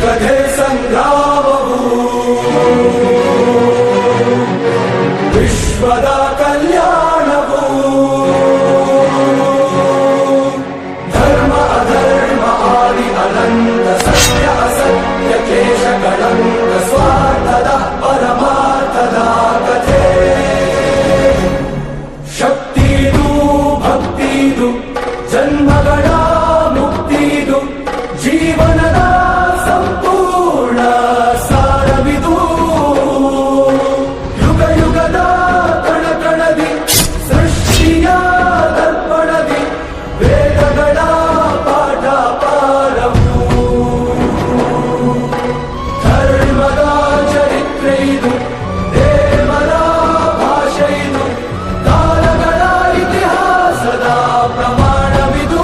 ಕಥೆ ಸಂಗ್ರಾಮವು ವಿಶ್ವದ ಕಲ್ಯಾಣವು ಧರ್ಮ ಅಧರ್ಮ ಆದಿ ಅನಂತ ಸತ್ಯ ಅಸತ್ಯ ಕ್ಲೇಶ ಕಳಂಕ ಸ್ವಾರ್ಥದ ಪರಮಾರ್ಥದ ಕಥೆ ಶಕ್ತಿದು ಭಕ್ತಿದು ಜನ್ಮಗಳ ಮುಕ್ತಿದು ಜೀವನದ ಸಂಪೂರ್ಣ ಸಾರವಿದು ಯುಗ ಯುಗದ ಕಣಕಣದಿ ಸೃಷ್ಟಿಯ ದರ್ಪಣದಿ ವೇದಗಳ ಪಾಠ ಪಾರವು ಧರ್ಮದ ಚರಿತ್ರೆ ಇದು ದೇವರ ಭಾಷೆ ಇದು ಕಾಲಗಳ ಇತಿಹಾಸದ ಪ್ರಮಾಣವಿದು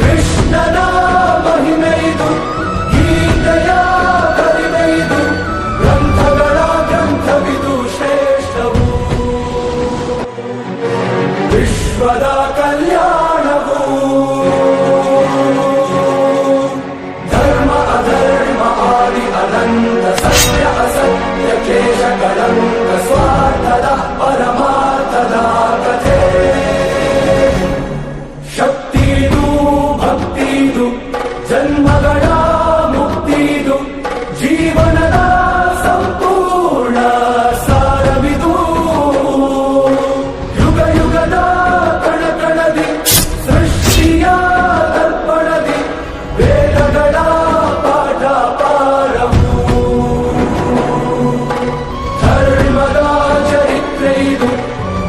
ಕೃಷ್ಣನ ಮಹಿಮೆ ಇದು ಗೀತೆಯ ಕರಿಮೆ ಇದು ಗ್ರಂಥಗಳ ಗ್ರಂಥವಿದು ಶ್ರೇಷ್ಠವು ವಿಶ್ವದ ಕಲ್ಯಾಣವು ಧರ್ಮ ಅಧರ್ಮ ಆದಿ ಅನಂತ ಸತ್ಯ ಅಸತ್ಯ ಕ್ಲೇಶ ಕಳಂಕ ಸ್ವಾರ್ಥದ ಪರಮಾರ್ಥದ ಕಥೆ ಶಕ್ತಿದು ಭಕ್ತಿದು ಜನ್ಮಗಳ ಮುಕ್ತಿದು ಜೀವನದ ಸಂಪೂರ್ಣ ಸಾರವಿದು ಯುಗ ಯುಗದ ಕಣಕಣದಿ ಸೃಷ್ಟಿಯ ದರ್ಪಣದಿ ವೇದಗಳ ಪಾಠ ಪಾರವು ಧರ್ಮದ ಚರಿತ್ರೆ ಇದು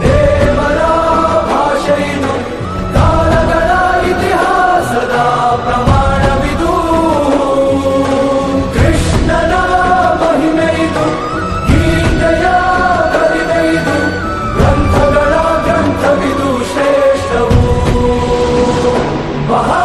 ದೇವರ ಭಾಷೆ ಇದು ಕಾಲಗಳ ಇತಿಹಾಸದ ಪ್ರಮಾಣವಿದು ಕೃಷ್ಣನ ಮಹಿಮೆ ಇದು ಗೀತೆಯ ಕರಿಮೆ ಇದು ಗ್ರಂಥಗಳ ಗ್ರಂಥವಿದು ಶ್ರೇಷ್ಠವು ಮಹಾ